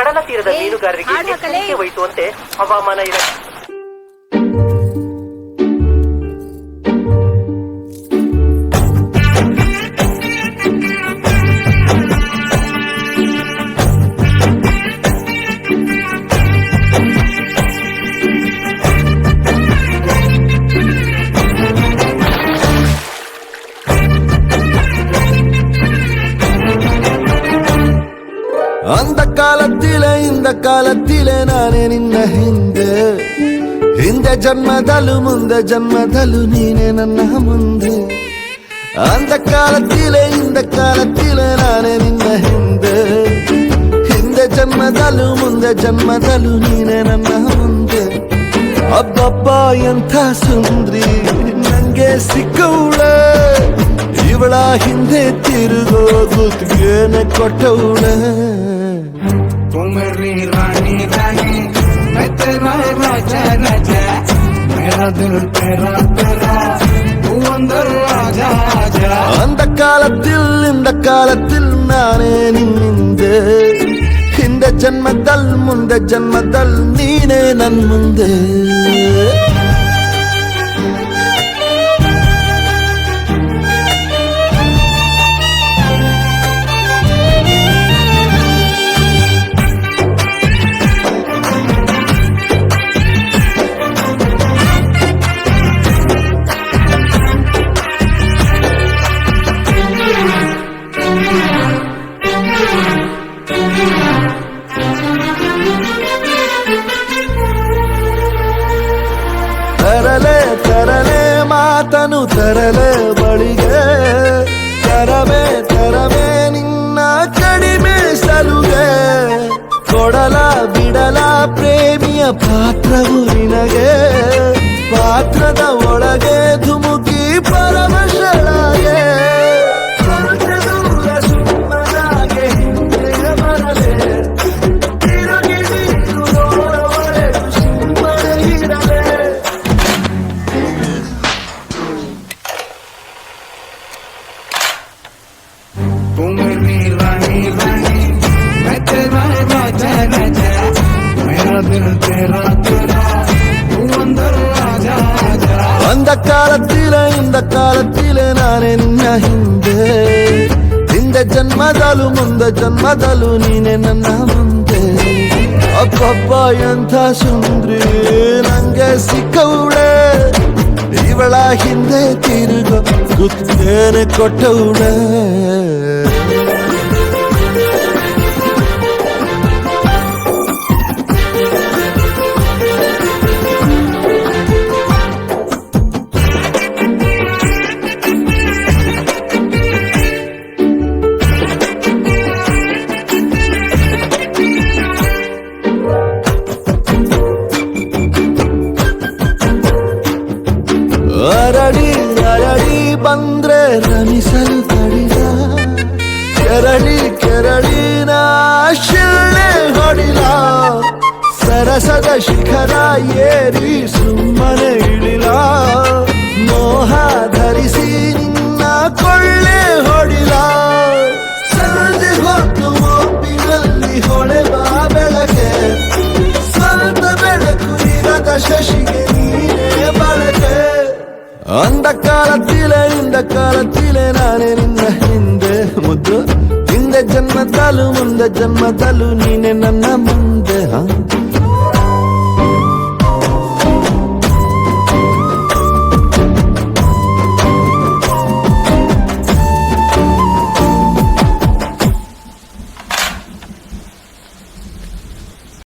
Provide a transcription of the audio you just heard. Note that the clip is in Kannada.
ಕಡಲ ತೀರದ ಮೀನುಗಾರರಿಗೆ ಎಚ್ಚರಿಕೆ ವಹಿಸುವಂತೆ ಹವಾಮಾನ ಇಲಾಖೆ. அந்த ಕಾಲತ್ತಿಲೆ ನಾನೇ ನಿನ್ನ ಹಿಂದೆ ಜನ್ಮದಲ್ಲೂ ಮುಂದೆ ಜನ್ಮದಲ್ಲೂ ನೀನೆ ನನ್ನ ಮುಂದೆ. ಅಂದ ಕಾಲತ್ತಿಲೆ ನಾನೇ ನಿನ್ನ ಹಿಂದೆ ಜನ್ಮದಲ್ಲೂ ಮುಂದೆ ಜನ್ಮದಲ್ಲೂ ನೀನೆ ನನ್ನ ಮುಂದೆ. ಅಬ್ಬಬ್ಬ ಎಂಥ ಸುಂದ್ರಿ ನಂಗೆ ಸಿಕ್ಕವಳೆ, ಇವಳ ಹಿಂದೆ ತಿರುಗೋ ಗುತ್ತಿಗೆನೆ ಕೊಟ್ಟವಳೆ. मेरी रानी रानी मैं तेरा राजा राजा, मेरा दिल तेरा तेरा तू अंदर आजा आजा. அந்த ಕಾಲத்தில் ನಾನೇ ನಿನ್ನಿಂದೆ, ಹಿಂದೆ ಜನ್ಮದಲ್ ಮುಂದೆ ಜನ್ಮದಲ್ ನೀನೇ ನನ್ ಮುಂದೆ. ತರಲೆ ಮಾತನು ತರಲೆ ಬಳಿಗೆ, ತರವೇ ನಿನ್ನ ಕಡಿಮೆ ಸಲುಗೆ. ಕೊಡಲ ಬಿಡಲ ಪ್ರೇಮಿಯ ಪಾತ್ರವು ನಿನಗೆ, ಪಾತ್ರದ ಒಳಗೆ ಧುಮುಕಿ ಪರವಶಳಾಗೆ. तू मेरी रानी रानी मैं तेरा राजा राजा, मेरा दिल तेरा तेरा तू अंदर आजा आजा. அந்த ಕಾಲತ್ತಿಲೆ ನಾನೇ ನಿನ್ನ ಹಿಂದೆ ಜನ್ಮದಲ್ಲೂ ಮುಂದೆ ಜನ್ಮದಲ್ಲೂ ನೀನೆ ನನ್ನ ಮುಂದೆ. ಅಬ್ಬಬ್ಬ ಎಂಥ ಸುಂದ್ರಿ ನಂಗೆ ಸಿಕ್ಕವಳೆ, ಇವಳ ಹಿಂದೆ ತಿರುಗೋ ಗುತ್ತಿಗೆನೆ ಕೊಟ್ಟವಳೆ. ಅರಳಿ ಬಂದ್ರೆ ರಮಿಸಲು ತಡಿಲ, ಕೆರಳಿನ ಶಿಳ್ಳೆ ಹೊಡಿಲ. ಸರಸದ ಶಿಖರ ಏರಿ ಸುಮ್ಮನೆ ಇಳಿಲ, ಮೋಹ ಧರಿಸಿ ನಿನ್ನ ಕೊಳ್ಳೆ ಹೊಡಿಲ. ಸಂಜೆ ಹೊತ್ತು ಒಪ್ಪಿನಲ್ಲಿ ಹೊಳೆವ ಬೆಳಕೆ, ಸ್ವಂತ ಬೆಳಕು ಇರದ ಶಶಿಗೆ ನೀನೇ ಬಳಕೆ. ಅಂದ ಕಾಲತ್ತಿಲೆ ನಾನೇ ನಿನ್ನ ಹಿಂದೆ ಮುದ್ದು, ಹಿಂದೆ ಜನ್ಮದಲ್ಲೂ ಮುಂದೆ ಜನ್ಮದಲ್ಲೂ ನೀನೆ ನನ್ನ ಮುಂದೆ.